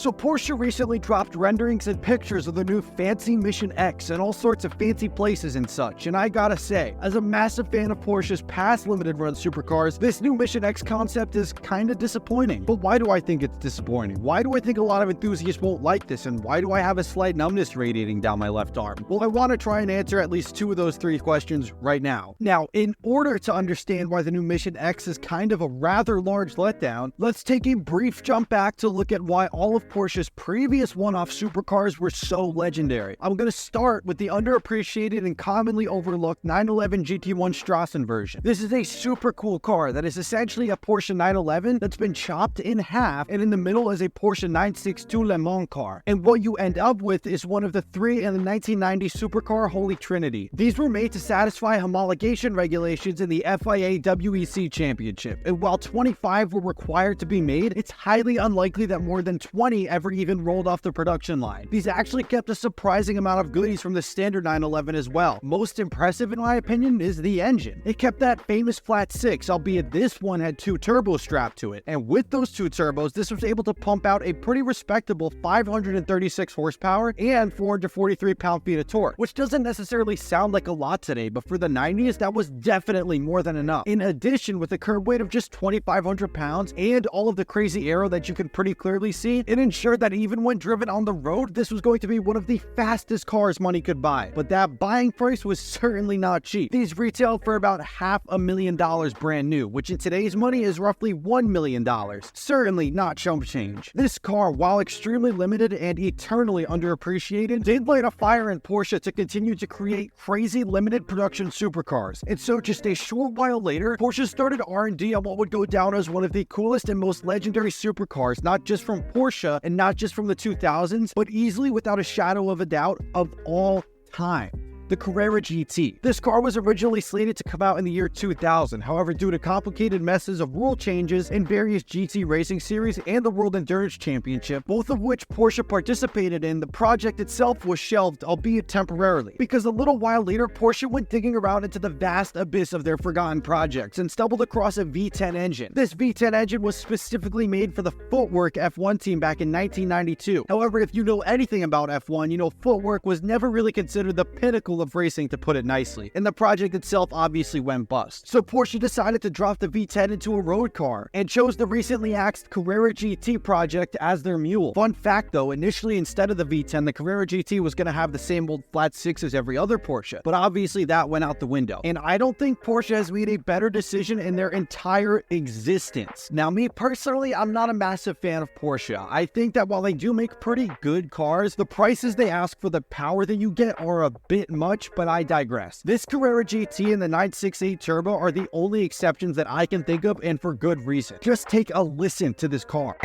So Porsche recently dropped renderings and pictures of the new fancy Mission X and all sorts of fancy places and such, and I gotta say, as a massive fan of Porsche's past limited run supercars, this new Mission X concept is kinda disappointing. But why do I think it's disappointing? Why do I think a lot of enthusiasts won't like this, and why do I have a slight numbness radiating down my left arm? Well, I want to try and answer at least two of those three questions right now. Now, in order to understand why the new Mission X is kind of a rather large letdown, let's take a brief jump back to look at why all of Porsche's previous one-off supercars were so legendary. I'm going to start with the underappreciated and commonly overlooked 911 GT1 Straßenversion. This is a super cool car that is essentially a Porsche 911 that's been chopped in half, and in the middle is a Porsche 962 Le Mans car. And what you end up with is one of the three in the 1990 supercar Holy Trinity. These were made to satisfy homologation regulations in the FIA WEC Championship, and while 25 were required to be made, it's highly unlikely that more than 20 ever even rolled off the production line. These actually kept a surprising amount of goodies from the standard 911 as well. Most impressive, in my opinion, is the engine. It kept that famous flat 6, albeit this one had two turbos strapped to it, and with those two turbos, this was able to pump out a pretty respectable 536 horsepower and 443 pound-feet of torque, which doesn't necessarily sound like a lot today, but for the 90s, that was definitely more than enough. In addition, with a curb weight of just 2,500 pounds and all of the crazy aero that you can pretty clearly see, it ensured that even when driven on the road, this was going to be one of the fastest cars money could buy. But that buying price was certainly not cheap. These retailed for about $500,000 brand new, which in today's money is roughly $1 million. Certainly not chump change. This car, while extremely limited and eternally underappreciated, did light a fire in Porsche to continue to create crazy limited production supercars. And so just a short while later, Porsche started R&D on what would go down as one of the coolest and most legendary supercars, not just from Porsche and not just from the 2000s, but easily without a shadow of a doubt of all time. The Carrera GT. This car was originally slated to come out in the year 2000. However, due to complicated messes of rule changes in various GT racing series and the World Endurance Championship, both of which Porsche participated in, the project itself was shelved, albeit temporarily, because a little while later, Porsche went digging around into the vast abyss of their forgotten projects and stumbled across a V10 engine. This V10 engine was specifically made for the Footwork F1 team back in 1992. However, if you know anything about F1, you know Footwork was never really considered the pinnacle of racing, to put it nicely, and the project itself obviously went bust. So Porsche decided to drop the V10 into a road car and chose the recently axed Carrera GT project as their mule. Fun fact though, initially instead of the V10, the Carrera GT was going to have the same old flat 6 as every other Porsche, but obviously that went out the window. And I don't think Porsche has made a better decision in their entire existence. Now, me personally, I'm not a massive fan of Porsche. I think that while they do make pretty good cars, the prices they ask for the power that you get are a bit much, but I digress. This Carrera GT and the 968 Turbo are the only exceptions that I can think of, and for good reason. Just take a listen to this car.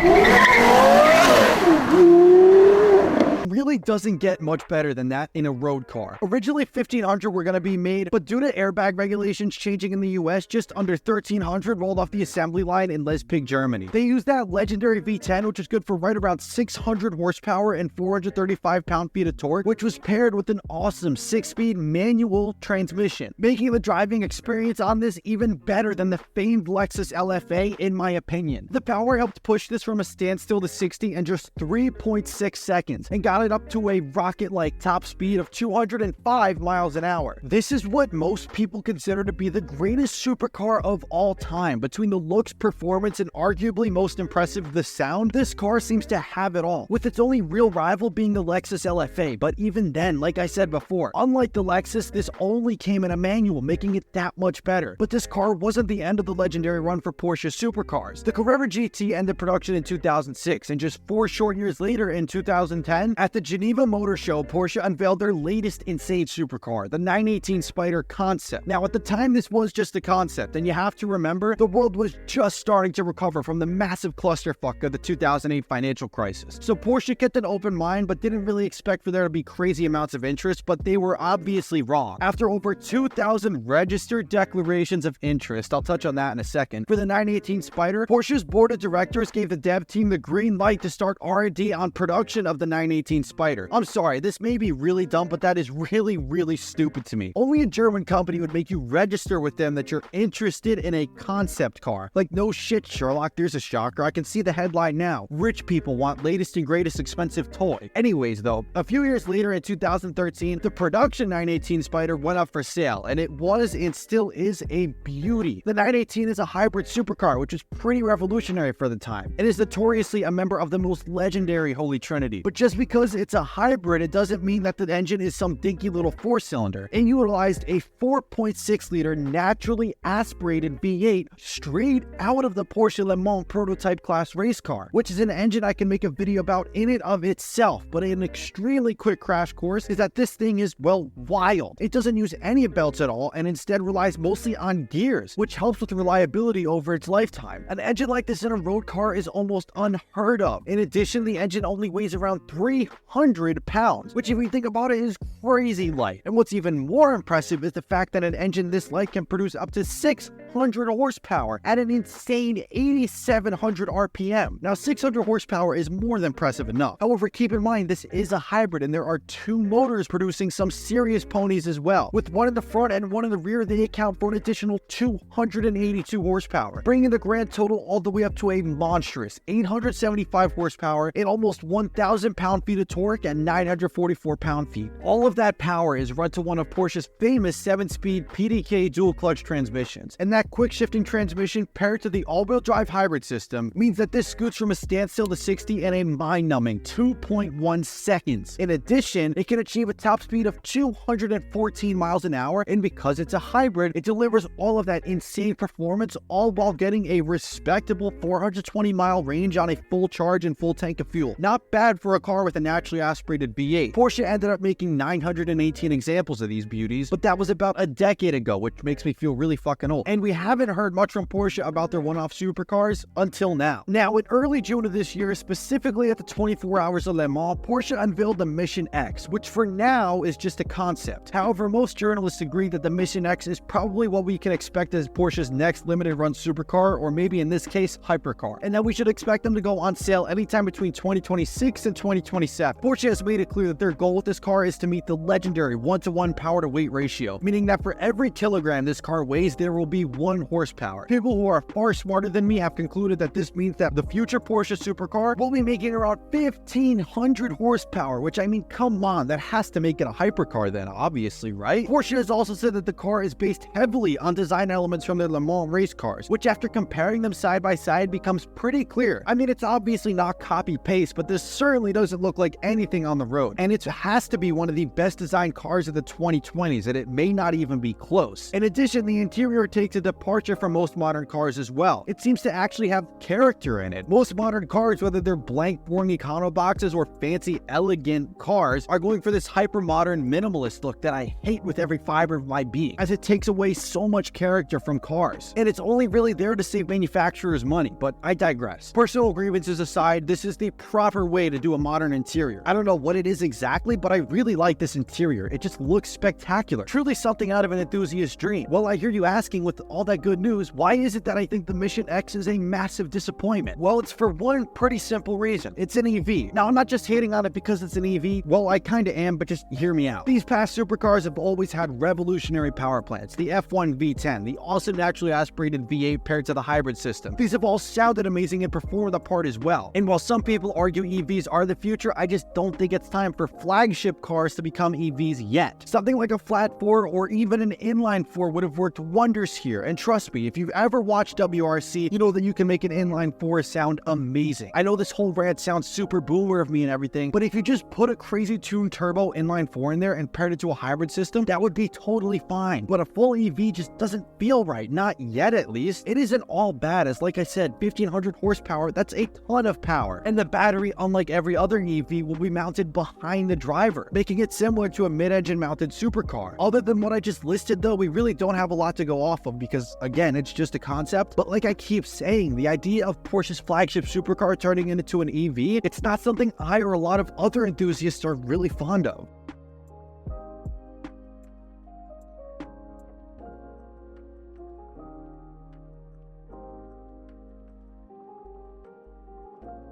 Really doesn't get much better than that in a road car. Originally 1,500 were going to be made, but due to airbag regulations changing in the US, just under 1,300 rolled off the assembly line in Leipzig, Germany. They used that legendary V10, which is good for right around 600 horsepower and 435 pound-feet of torque, which was paired with an awesome 6-speed manual transmission, making the driving experience on this even better than the famed Lexus LFA, in my opinion. The power helped push this from a standstill to 60 in just 3.6 seconds, and got it up to a rocket-like top speed of 205 miles an hour. This is what most people consider to be the greatest supercar of all time. Between the looks, performance, and arguably most impressive, the sound, this car seems to have it all, with its only real rival being the Lexus LFA. But even then, like I said before, unlike the Lexus, this only came in a manual, making it that much better. But this car wasn't the end of the legendary run for Porsche supercars. The Carrera GT ended production in 2006, and just 4 short years later, in 2010, at the Geneva Motor Show, Porsche unveiled their latest insane supercar, the 918 Spyder concept. Now, at the time, this was just a concept, and you have to remember, the world was just starting to recover from the massive clusterfuck of the 2008 financial crisis. So Porsche kept an open mind, but didn't really expect for there to be crazy amounts of interest, but they were obviously wrong. After over 2,000 registered declarations of interest, I'll touch on that in a second, for the 918 Spyder, Porsche's board of directors gave the dev team the green light to start R&D on production of the 918 Spyder Spyder. I'm sorry, this may be really dumb, but that is really stupid to me. Only a German company would make you register with them that you're interested in a concept car. Like, no shit, Sherlock, there's a shocker. I can see the headline now. Rich people want latest and greatest expensive toy. Anyways though, a few years later in 2013, the production 918 Spyder went up for sale, and it was and still is a beauty. The 918 is a hybrid supercar, which is pretty revolutionary for the time. It is notoriously a member of the most legendary Holy Trinity. But just because it's a hybrid, it doesn't mean that the engine is some dinky little four-cylinder. It utilized a 4.6-liter naturally aspirated V8 straight out of the Porsche Le Mans prototype class race car, which is an engine I can make a video about in and of itself. But an extremely quick crash course is that this thing is, well, wild. It doesn't use any belts at all and instead relies mostly on gears, which helps with reliability over its lifetime. An engine like this in a road car is almost unheard of. In addition, the engine only weighs around 300 pounds, which if you think about it is crazy light. And what's even more impressive is the fact that an engine this light can produce up to 600 horsepower at an insane 8,700 RPM. Now, 600 horsepower is more than impressive enough. However, keep in mind, this is a hybrid and there are two motors producing some serious ponies as well. With one in the front and one in the rear, they account for an additional 282 horsepower, bringing the grand total all the way up to a monstrous 875 horsepower and almost 1,000 pound-feet of torque and 944 pound-feet. All of that power is run to one of Porsche's famous 7-speed PDK dual-clutch transmissions, and that quick-shifting transmission paired to the all-wheel drive hybrid system means that this scoots from a standstill to 60 in a mind-numbing 2.1 seconds. In addition, it can achieve a top speed of 214 miles an hour, and because it's a hybrid, it delivers all of that insane performance, all while getting a respectable 420-mile range on a full charge and full tank of fuel. Not bad for a car with a naturally aspirated V8. Porsche ended up making 918 examples of these beauties, but that was about a decade ago, which makes me feel really fucking old. And we haven't heard much from Porsche about their one-off supercars until now. Now, in early June of this year, specifically at the 24 Hours of Le Mans, Porsche unveiled the Mission X, which for now is just a concept. However, most journalists agree that the Mission X is probably what we can expect as Porsche's next limited run supercar, or maybe in this case, hypercar, and that we should expect them to go on sale anytime between 2026 and 2027. Porsche has made it clear that their goal with this car is to meet the legendary 1-to-1 power to weight ratio, meaning that for every kilogram this car weighs, there will be 1 horsepower. People who are far smarter than me have concluded that this means that the future Porsche supercar will be making around 1,500 horsepower, which, I mean, come on, that has to make it a hypercar then, obviously, right? Porsche has also said that the car is based heavily on design elements from their Le Mans race cars, which after comparing them side by side becomes pretty clear. I mean, it's obviously not copy-paste, but this certainly doesn't look like anything on the road, and it has to be one of the best designed cars of the 2020s, and it may not even be close. In addition, the interior takes a departure from most modern cars as well. It seems to actually have character in it. Most modern cars, whether they're blank, boring econo boxes or fancy, elegant cars, are going for this hyper-modern minimalist look that I hate with every fiber of my being, as it takes away so much character from cars, and it's only really there to save manufacturers money, but I digress. Personal grievances aside, this is the proper way to do a modern interior. I don't know what it is exactly, but I really like this interior. It just looks spectacular. Truly something out of an enthusiast's dream. Well, I hear you asking, with all that good news, why is it that I think the Mission X is a massive disappointment? Well, it's for one pretty simple reason. It's an EV. Now, I'm not just hating on it because it's an EV. Well, I kinda am, but just hear me out. These past supercars have always had revolutionary power plants. The F1 V10, the awesome naturally aspirated V8 paired to the hybrid system. These have all sounded amazing and performed the part as well. And while some people argue EVs are the future, I just don't think it's time for flagship cars to become EVs yet. Something like a flat 4 or even an inline 4 would have worked wonders here. And trust me, if you've ever watched WRC, you know that you can make an inline 4 sound amazing. I know this whole rant sounds super boomer of me and everything, but if you just put a crazy tuned turbo inline 4 in there and paired it to a hybrid system, that would be totally fine. But a full EV just doesn't feel right, not yet at least. It isn't all bad, as like I said, 1,500 horsepower, that's a ton of power. And the battery, unlike every other EV, will be mounted behind the driver, making it similar to a mid-engine mounted supercar. Other than what I just listed though, we really don't have a lot to go off of because, again, it's just a concept. But like I keep saying, the idea of Porsche's flagship supercar turning into an EV, it's not something I or a lot of other enthusiasts are really fond of.